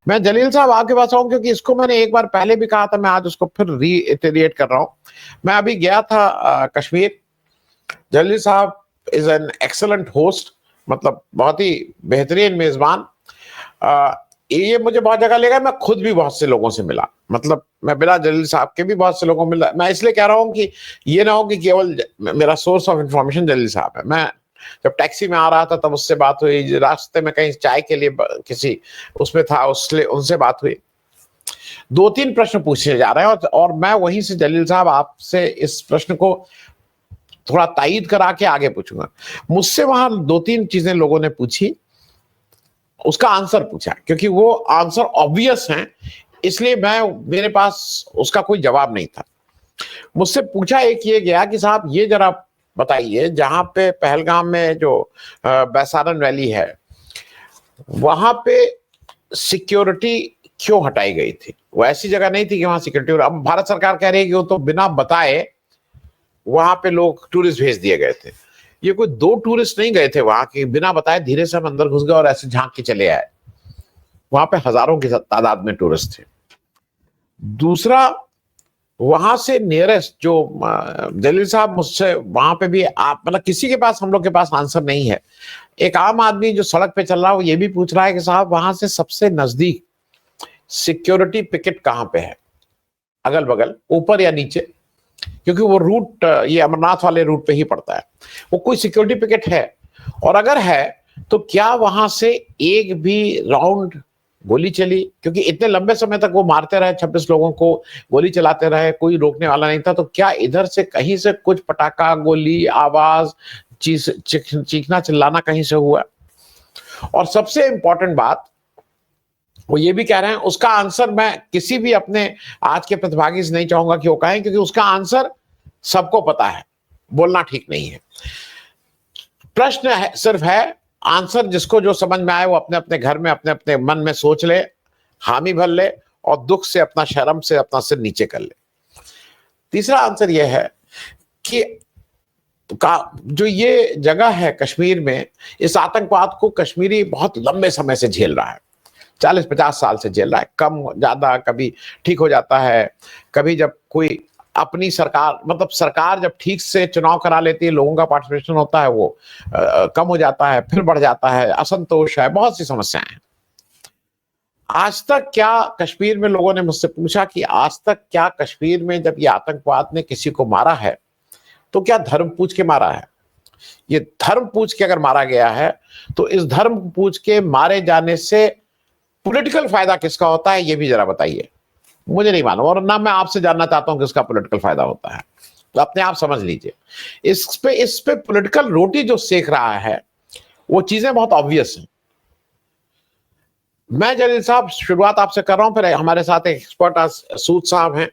मैं जलील साहब आपके पास आऊं क्योंकि इसको मैंने एक बार पहले भी कहा था, मैं आज उसको फिर रीइटरेट कर रहा हूं। मैं अभी गया था कश्मीर। जलील साहब इज एन एक्सलेंट होस्ट, मतलब बहुत ही बेहतरीन मेजबान। अ, ये मुझे बहुत जगह लगा, मैं खुद भी बहुत से लोगों से मिला, मतलब मैं बिना जलील साहब के भी बहुत से लोगों को मिला। मैं इसलिए कह रहा हूं कि ये ना हो कि केवल मेरा सोर्स ऑफ इंफॉर्मेशन जलील साहब है। मैं जब टैक्सी में आ रहा था तब उससे बात हुई, रास्ते में कहीं चाय के लिए किसी उसमें था, उससे उनसे बात हुई। दो तीन प्रश्न पूछे जा रहे हैं और मैं वहीं से जलील साहब आपसे इस प्रश्न को थोड़ा तायीद करा के आगे पूछूंगा। मुझसे वहां दो तीन चीजें लोगों ने पूछी, उसका आंसर पूछा, क्योंकि वो आंसर ऑब्वियस हैं, इसलिए मैं मेरे पास उसका कोई जवाब नहीं था। मुझसे पूछा एक ये गया कि साहब ये जरा बताइए, जहां पे पहलगाम में जो बैसारन वैली है वहां पे सिक्योरिटी क्यों हटाई गई थी? वो ऐसी जगह नहीं थी कि वहां सिक्योरिटी, अब भारत सरकार कह रही है कि वो तो बिना बताए वहां पे लोग टूरिस्ट भेज दिए गए थे। ये कोई दो टूरिस्ट नहीं गए थे वहां के, बिना बताए धीरे से हम अंदर घुस गए और ऐसे झांक के चले आए। वहां पे हजारों की तादाद में टूरिस्ट थे। दूसरा, वहां से नियरेस्ट जो जलील साहब, मुझसे वहां पे भी आप मतलब किसी के पास, हम लोग के पास आंसर नहीं है। एक आम आदमी जो सड़क पे चल रहा है वो ये भी पूछ रहा है कि साहब वहां से सबसे नजदीक सिक्योरिटी पिकेट कहां पे है, अगल बगल, ऊपर या नीचे, क्योंकि वो रूट ये अमरनाथ वाले रूट पे ही पड़ता है। वो कोई सिक्योरिटी पिकेट है? और अगर है तो क्या वहां से एक भी राउंड गोली चली? क्योंकि इतने लंबे समय तक वो मारते रहे, 26 लोगों को गोली चलाते रहे, कोई रोकने वाला नहीं था, तो क्या इधर से कहीं से कुछ पटाखा, गोली, आवाज, चीखना चिल्लाना कहीं से हुआ? और सबसे इंपॉर्टेंट बात, वो ये भी कह रहे हैं, उसका आंसर मैं किसी भी अपने आज के प्रतिभागी से नहीं चाहूंगा कि वो कहें, क्योंकि उसका आंसर सबको पता है, बोलना ठीक नहीं है। प्रश्न है, सिर्फ है, आंसर जिसको जो समझ में आए वो अपने अपने घर में अपने अपने मन में सोच ले, हामी भर ले और दुख से अपना, शर्म से अपना सिर नीचे कर ले। तीसरा आंसर यह है कि जो ये जगह है कश्मीर में, इस आतंकवाद को कश्मीरी बहुत लंबे समय से झेल रहा है, 40-50 साल से झेल रहा है। कम ज्यादा, कभी ठीक हो जाता है, कभी जब कोई अपनी सरकार, मतलब सरकार जब ठीक से चुनाव करा लेती है, लोगों का पार्टिसिपेशन होता है, वो कम हो जाता है, फिर बढ़ जाता है, असंतोष है, बहुत सी समस्याएं हैं। आज तक क्या कश्मीर में, लोगों ने मुझसे पूछा कि आज तक क्या कश्मीर में जब ये आतंकवाद ने किसी को मारा है तो क्या धर्म पूछ के मारा है? ये धर्म पूछ के अगर मारा गया है तो इस धर्म पूछ के मारे जाने से पॉलिटिकल फायदा किसका होता है, ये भी जरा बताइए। मुझे नहीं मालूम, और ना मैं आपसे जानना चाहता हूं कि इसका पॉलिटिकल फायदा होता है, तो अपने आप समझ लीजिए। इस पे पॉलिटिकल रोटी जो सेक रहा है, वो चीजें बहुत ऑब्वियस हैं। मैं जलील साहब शुरुआत आपसे कर रहा हूं, फिर हमारे साथ एक एक्सपर्ट सूद साहब हैं।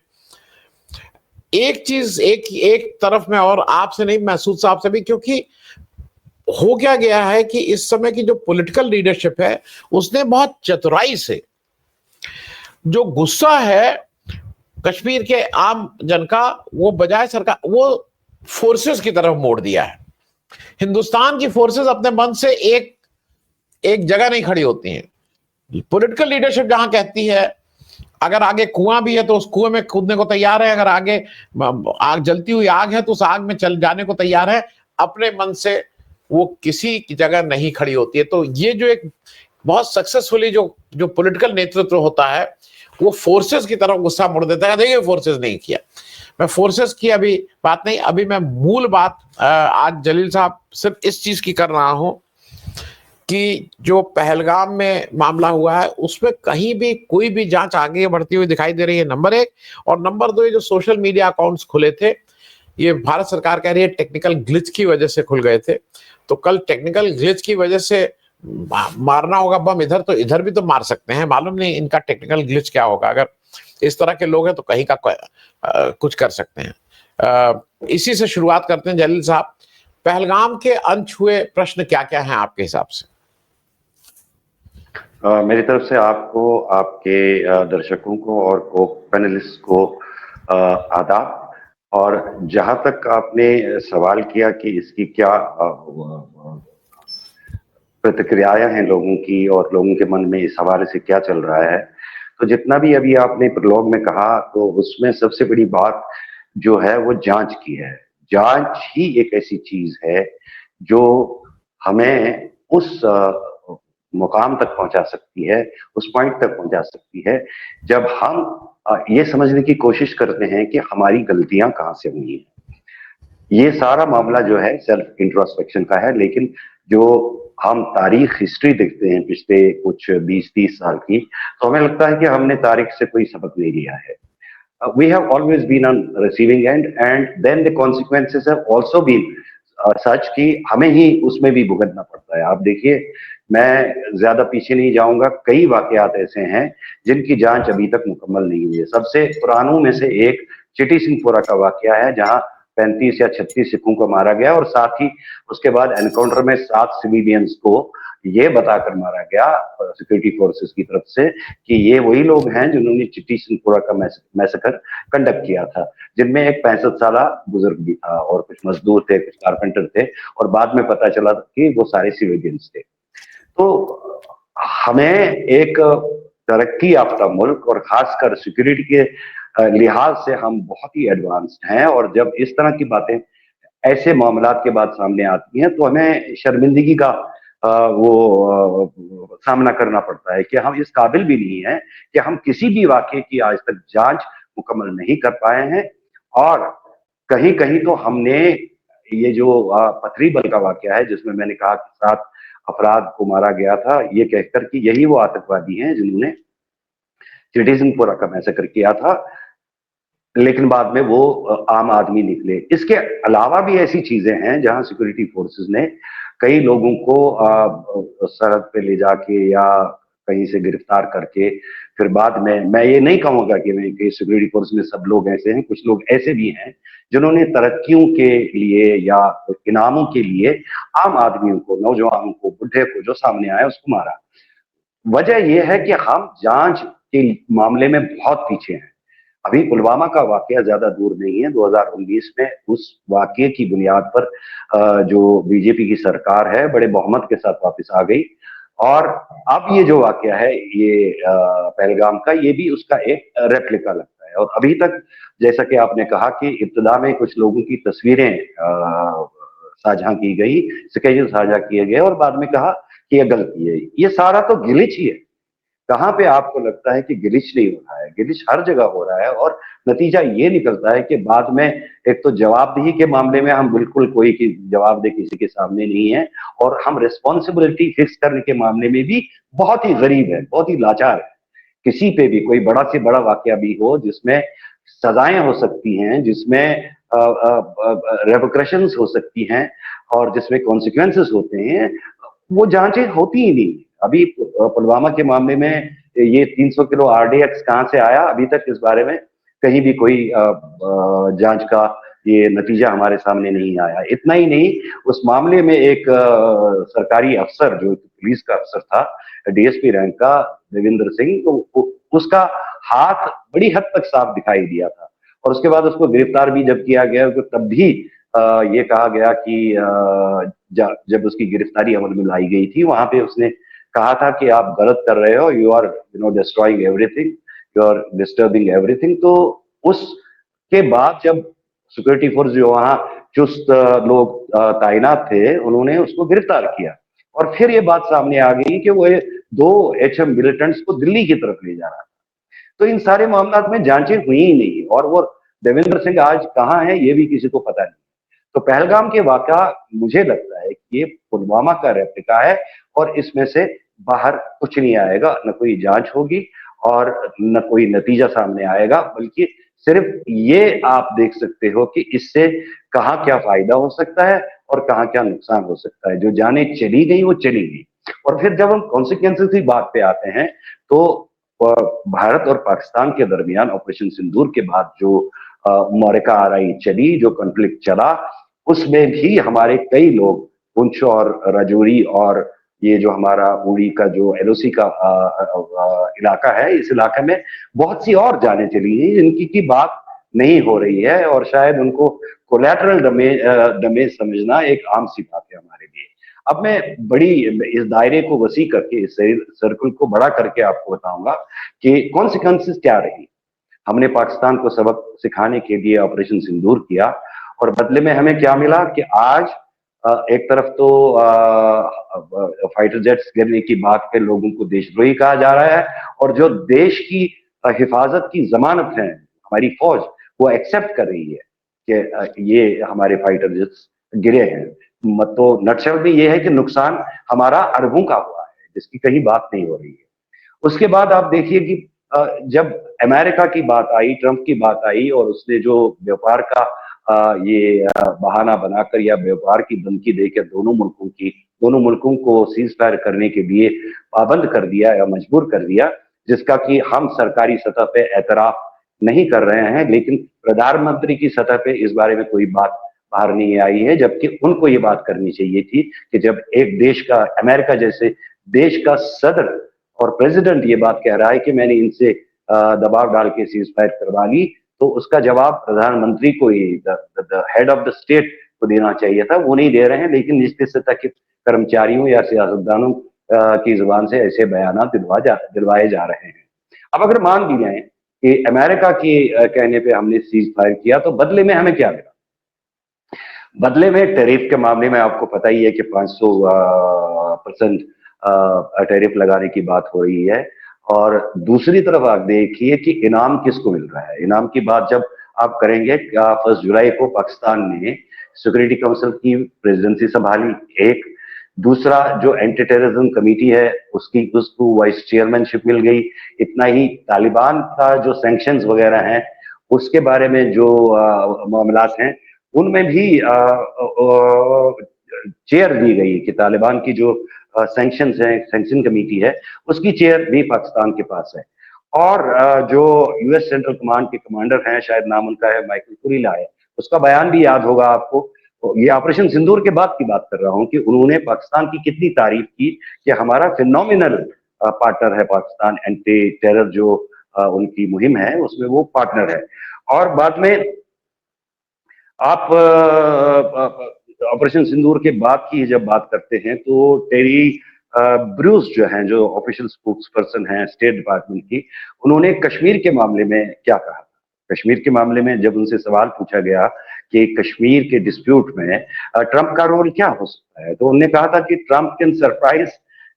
एक चीज, एक तरफ में, और आपसे नहीं, महसूद साहब से भी, क्योंकि हो क्या गया है कि इस समय की जो पॉलिटिकल लीडरशिप है उसने बहुत चतुराई से जो गुस्सा है कश्मीर के आम जन का, वो बजाय सरकार, वो फोर्सेस की तरफ मोड़ दिया है। हिंदुस्तान की फोर्सेस अपने मन से एक एक जगह नहीं खड़ी होती हैं। पॉलिटिकल लीडरशिप जहां कहती है अगर आगे कुआं भी है तो उस कुएं में कूदने को तैयार है, अगर आगे आग, जलती हुई आग है तो उस आग में चल जाने को तैयार है, अपने मन से वो किसी की जगह नहीं खड़ी होती है। तो ये जो एक बहुत सक्सेसफुली जो जो पॉलिटिकल नेतृत्व होता है, वो फोर्सेस की तरफ गुस्सा मोड़ देता है। देखिए फोर्सेस नहीं किया, मैं फोर्सेस की अभी बात नहीं, अभी मैं मूल बात आज जलील साहब सिर्फ इस चीज की कर रहा हूं कि जो पहलगाम में मामला हुआ है उसमें कहीं भी कोई भी जांच आगे बढ़ती हुई दिखाई दे रही है, नंबर एक। और नंबर दो, ये जो सोशल मीडिया अकाउंट्स खुले थे, ये भारत सरकार कह रही है टेक्निकल ग्लिच की वजह से खुल गए थे। तो कल टेक्निकल ग्लिच की वजह से मारना होगा बम इधर, तो इधर भी तो मार सकते हैं, मालूम नहीं इनका टेक्निकल ग्लिच क्या होगा। अगर इस तरह के लोग हैं तो कहीं का कुछ कर सकते हैं। इसी से शुरुआत करते हैं जलील साहब, पहलगाम के अनछुए प्रश्न क्या क्या हैं आपके हिसाब से? मेरी तरफ से आपको, आपके दर्शकों को और को पैनलिस्ट को आदाब। और जहां तक आपने सवाल किया कि इसकी क्या प्रतिक्रियाएं हैं लोगों की और लोगों के मन में इस हवाले से क्या चल रहा है। तो जितना भी अभी आपने प्रोलॉग में कहा, तो उसमें सबसे बड़ी बात जो है वो जांच की है। जांच ही एक ऐसी चीज है जो हमें उस मुकाम तक पहुंचा सकती है, उस पॉइंट तक पहुंचा सकती है जब हम ये समझने की कोशिश करते हैं कि हमारी गलतियां कहां से हुई हैं। ये सारा मामला जो है सेल्फ इंट्रोस्पेक्शन का है, लेकिन जो हम तारीख हिस्ट्री देखते हैं पिछले कुछ 20-30 साल की, तो हमें लगता है कि हमने तारीख से कोई सबक नहीं लिया है। We have always been on receiving end, and then the consequences have also been सच कि हमें ही उसमें भी भुगतना पड़ता है। आप देखिए, मैं ज्यादा पीछे नहीं जाऊंगा, कई वाकयात ऐसे हैं जिनकी जांच अभी तक मुकम्मल नहीं हुई है। सबसे पुरानों में से एक चिटी सिंहपुरा का वाकया है, जहां 35 या 36 सिखों को मारा गया और साथ ही उसके बाद एनकाउंटर में 7 सिविलियंस को ये बताकर मारा गया सिक्योरिटी फोर्सेस की तरफ से कि ये वही लोग हैं जिन्होंने चिटी सिंहपुरा का मैसेकर कंडक्ट किया था, जिनमें एक 65 साल बुजुर्ग भी था और कुछ मजदूर थे, कुछ कारपेंटर थे, और बाद में पता चला कि वो सारे सिविलियंस थे। तो हमें एक तरक्की याफ्ता मुल्क और खासकर सिक्योरिटी के लिहाज से हम बहुत ही एडवांस्ड हैं, और जब इस तरह की बातें ऐसे मामलात के बाद सामने आती हैं तो हमें शर्मिंदगी का सामना करना पड़ता है कि हम इस काबिल भी नहीं है कि हम किसी भी वाकये की आज तक जांच मुकम्मल नहीं कर पाए हैं। और कहीं कहीं तो हमने ये जो पथरी बल का वाकया है, जिसमें मैंने कहा कि 7 अफराद को मारा गया था, ये कहकर कि यही वो आतंकवादी हैं जिन्होंने चिटी सिंहपुरा का मैसेकर किया था, लेकिन बाद में वो आम आदमी निकले। इसके अलावा भी ऐसी चीजें हैं जहां सिक्योरिटी फोर्सेस ने कई लोगों को सरहद पे ले जाके या कहीं से गिरफ्तार करके फिर बाद में, मैं ये नहीं कहूंगा कि सिक्योरिटी फोर्स में सब लोग ऐसे हैं, कुछ लोग ऐसे भी हैं जिन्होंने तरक्कियों के लिए या इनामों के लिए आम आदमियों को, नौजवानों को, बुढ़े को जो सामने आया उसको मारा। वजह यह है कि हम जांच के मामले में बहुत पीछे हैं। अभी पुलवामा का वाकया ज्यादा दूर नहीं है। 2019 में उस वाकये की बुनियाद पर जो बीजेपी की सरकार है बड़े बहुमत के साथ वापस आ गई, और अब ये जो वाकया है ये पहलगाम का, ये भी उसका एक रेप्लिका लगता है। और अभी तक जैसा कि आपने कहा कि इब्तदा में कुछ लोगों की तस्वीरें साझा की गई, स्केचेस साझा किए गए, और बाद में कहा कि यह गलती है। ये सारा तो गिलिच ही है। कहां पे आपको लगता है कि गिलिच नहीं हो रहा है? गिलिच हर जगह हो रहा है, और नतीजा ये निकलता है कि बाद में एक तो जवाबदेही के मामले में हम बिल्कुल कोई की जवाबदेही किसी के सामने नहीं है, और हम रिस्पॉन्सिबिलिटी फिक्स करने के मामले में भी बहुत ही गरीब है, बहुत ही लाचार है। किसी पे भी कोई बड़ा से बड़ा वाकया भी हो जिसमें सजाएं हो सकती हैं, जिसमें रेपोक्रेशंस हो सकती हैं, और जिसमें कॉन्सिक्वेंसेस होते हैं, वो जांचें होती ही नहीं। अभी पुलवामा के मामले में ये 300 किलो आरडीएक्स कहां से आया, अभी तक इस बारे में कहीं भी कोई जांच का ये नतीजा हमारे सामने नहीं आया। इतना ही नहीं, उस मामले में एक सरकारी अफसर जो पुलिस का अफसर था, डीएसपी रैंक का, देविंदर सिंह, तो उसका हाथ बड़ी हद तक साफ दिखाई दिया था, और उसके बाद उसको गिरफ्तार भी जब किया गया तो तब भी ये कहा गया कि जब उसकी गिरफ्तारी अमल में लाई गई थी, वहां पे उसने कहा था कि आप गलत कर रहे हो, you are destroying everything, you are disturbing everything. तो उसके बाद जब सिक्योरिटी फोर्स जो वहां चुस्त लोग तैनात थे, उन्होंने उसको गिरफ्तार किया, और फिर ये बात सामने आ गई कि वो 2 एचएम मिलिटेंट्स को दिल्ली की तरफ ले जा रहा था। तो इन सारे मामलों में जांचें हुई ही नहीं, और वो देवेंद्र सिंह आज कहां है ये भी किसी को पता नहीं। तो पहलगाम के वाकया मुझे लगता है कि ये पुलवामा का रेप्लिका है, और इसमें से बाहर कुछ नहीं आएगा, न कोई जांच होगी और न कोई नतीजा सामने आएगा, बल्कि सिर्फ ये आप देख सकते हो कि इससे कहाँ क्या फायदा हो सकता है और कहाँ क्या नुकसान हो सकता है। जो जाने चली गई वो चली गई। और फिर जब हम कॉन्सिक्वेंसेस की बात पे आते हैं, तो भारत और पाकिस्तान के दरमियान ऑपरेशन सिंदूर के बाद जो मौरिका आरई चली, जो कॉन्फ्लिक्ट चला, उसमें भी हमारे कई लोग, पुंछ और राजौरी और ये जो हमारा उड़ी का जो एलओसी का इलाका है, इस इलाके में बहुत सी और जानें चली हैं जिनकी की बात नहीं हो रही है, और शायद उनको कोलैटरल डैमेज समझना एक आम सी बात है हमारे लिए। अब मैं बड़ी इस दायरे को वसी करके, इस सर्कल को बड़ा करके आपको बताऊंगा कि कॉन्सिक्वेंसेस क्या रही। हमने पाकिस्तान को सबक सिखाने के लिए ऑपरेशन सिंदूर किया, और बदले में हमें क्या मिला कि आज एक तरफ तो फाइटर जेट्स गिरने की बात पे लोगों को देशद्रोही कहा जा रहा है, और जो देश की हिफाजत की जमानत है हमारी फौज, वो एक्सेप्ट कर रही है कि ये हमारे फाइटर जेट्स गिरे हैं। तो नटशल में ये है कि नुकसान हमारा अरबों का हुआ है, जिसकी कहीं बात नहीं हो रही है। उसके बाद आप देखिए कि जब अमेरिका की बात आई, ट्रंप की बात आई, और उसने जो व्यापार का ये बहाना बनाकर या व्यापार की धमकी देकर दोनों मुल्कों को सीज फायर करने के लिए पाबंद कर दिया या मजबूर कर दिया, जिसका कि हम सरकारी सतह पे एतराफ नहीं कर रहे हैं, लेकिन प्रधानमंत्री की सतह पे इस बारे में कोई बात बाहर नहीं आई है, जबकि उनको ये बात करनी चाहिए थी कि जब एक देश का, अमेरिका जैसे देश का सदर और प्रेसिडेंट ये बात कह रहा है कि मैंने इनसे दबाव डाल के सीज फायर करवा ली, तो उसका जवाब प्रधानमंत्री को ही, हेड ऑफ द स्टेट को देना चाहिए था। वो नहीं दे रहे हैं, लेकिन निचली सतह के कर्मचारियों या सियासतदानों की जुबान से ऐसे बयान दिलवाए जा रहे हैं। अब अगर मान भी जाए कि अमेरिका के कहने पे हमने सीज फायर किया, तो बदले में हमें क्या मिला? बदले में टैरिफ के मामले में आपको पता ही है कि 500% टैरिफ लगाने की बात हो रही है। और दूसरी तरफ आप देखिए कि इनाम किसको मिल रहा है। इनाम की बात जब आप करेंगे, 1 जुलाई को पाकिस्तान ने सिक्योरिटी काउंसिल की प्रेसिडेंसी संभाली, एक दूसरा जो एंटी टेररिज्म कमेटी है उसको वाइस चेयरमैनशिप मिल गई। इतना ही, तालिबान का जो सैंक्शंस वगैरह हैं उसके बारे में जो मामलात हैं उनमें भी चेयर दी गई कि तालिबान की जो सैंक्शंस है, सैंक्शन कमेटी है, उसकी चेयर भी पाकिस्तान के पास है। और जो यूएस सेंट्रल कमांड के कमांडर हैं, शायद नाम उनका है माइकल कुरीला है, उसका बयान भी याद होगा आपको। ये ऑपरेशन सिंदूर के बाद की बात कर रहा हूं कि उन्होंने पाकिस्तान की कितनी तारीफ की कि हमारा फिनोमिनल पार्टनर है पाकिस्तान, एंटी टेरर जो उनकी मुहिम है उसमें वो पार्टनर है। और बाद में आप ऑपरेशन सिंदूर के बाद की जब बात करते हैं, तो टेरी ब्रूस जो हैं, जो ऑफिशियल स्पोक्स पर्सन हैं स्टेट डिपार्टमेंट की, उन्होंने कश्मीर के मामले में क्या कहा? कश्मीर के मामले में जब उनसे सवाल पूछा गया कि कश्मीर के डिस्प्यूट में ट्रंप का रोल क्या हो सकता है, तो उन्होंने कहा था कि Trump can surprise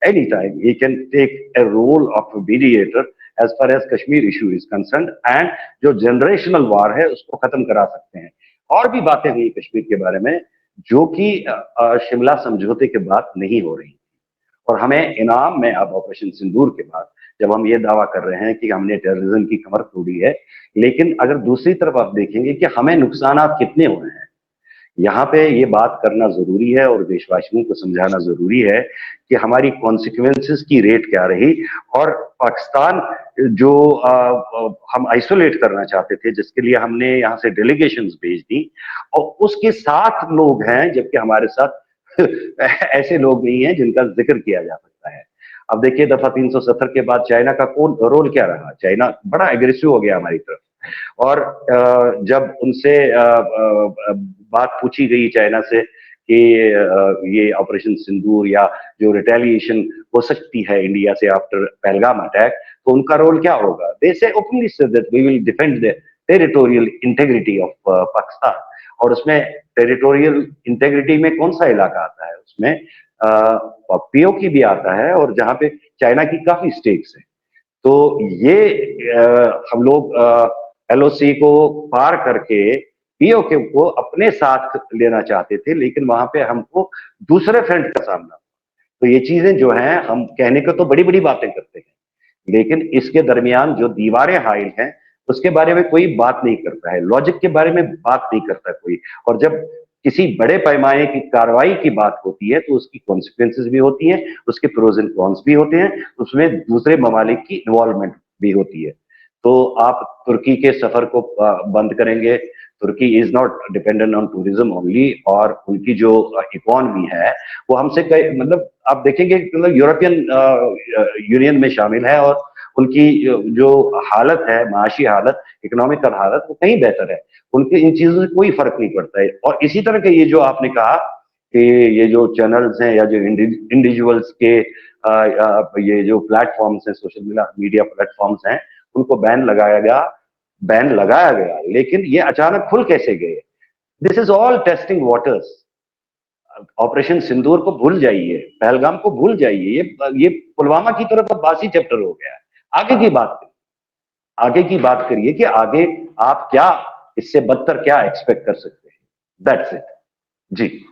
any time, he can take a role of mediator as far as Kashmir issue is concern, and जो जनरेशनल वार है उसको खत्म करा सकते हैं। और भी बातें हुई कश्मीर के बारे में जो कि शिमला समझौते के बाद नहीं हो रही। और हमें इनाम में अब ऑपरेशन सिंदूर के बाद जब हम ये दावा कर रहे हैं कि हमने टेररिज्म की कमर तोड़ी है, लेकिन अगर दूसरी तरफ आप देखेंगे कि हमें नुकसान कितने हुए हैं, यहाँ पे ये बात करना जरूरी है और देशवासियों को समझाना जरूरी है कि हमारी कॉन्सिक्वेंसेस की रेट क्या रही। और पाकिस्तान जो हम आइसोलेट करना चाहते थे, जिसके लिए हमने यहाँ से डेलीगेशंस भेज दी, और उसके 7 लोग हैं, जबकि हमारे साथ ऐसे लोग नहीं हैं जिनका जिक्र किया जा सकता है। अब देखिए दफा 370 के बाद चाइना का कौन रोल क्या रहा? चाइना बड़ा एग्रेसिव हो गया हमारी तरफ, और जब उनसे बात पूछी गई चाइना से कि ये ऑपरेशन सिंदूर या जो रिटेलिएशन हो सकती है इंडिया से आफ्टर पहलगाम अटैक, तो उनका रोल क्या होगा? दे say openly say that we will defend the territorial integrity of Pakistan. और उसमें टेरिटोरियल इंटेग्रिटी में कौन सा इलाका आता है? उसमें पीओके भी आता है, और जहां पे चाइना की काफी स्टेक्स है। तो ये हम लोग एलओसी को पार करके पीओके को अपने साथ लेना चाहते थे, लेकिन वहां पे हमको दूसरे फ्रंट का सामना। तो ये चीजें जो हैं, हम कहने को तो बड़ी बड़ी बातें करते हैं, लेकिन इसके दरमियान जो दीवारें हाइल हैं उसके बारे में कोई बात नहीं करता है, लॉजिक के बारे में बात नहीं करता कोई। और जब किसी बड़े पैमाने की कार्रवाई की बात होती है तो उसकी कॉन्सिक्वेंसेज भी होती हैं, उसके प्रोज एंड कॉन्स भी होते हैं, उसमें दूसरे ममालिक की इन्वॉल्वमेंट भी होती है। तो आप तुर्की के सफर को बंद करेंगे, Turkey is not dependent on tourism only, और उनकी जो इकोनॉमी है वो हमसे कई, मतलब आप देखेंगे मतलब यूरोपियन यूनियन में शामिल है, और उनकी जो हालत है, माशी हालत, इकोनॉमिकल हालत, वो कहीं बेहतर है। उनके इन चीजों से कोई फर्क नहीं पड़ता है। और इसी तरह के ये जो आपने कहा कि ये जो चैनल्स हैं या जो इंडिविजुअल्स के ये जो प्लेटफॉर्म्स हैं, सोशल मीडिया प्लेटफॉर्म्स हैं, उनको बैन लगाया गया, लेकिन ये अचानक खुल कैसे गए? This is all testing waters. Operation Sindoor को भूल जाइए, पहलगाम को भूल जाइए, ये पुलवामा की तरफ अब बासी चैप्टर हो गया है। आगे की बात करिए, आगे की बात करिए कि आगे आप क्या इससे बदतर क्या एक्सपेक्ट कर सकते हैं। That's it. जी।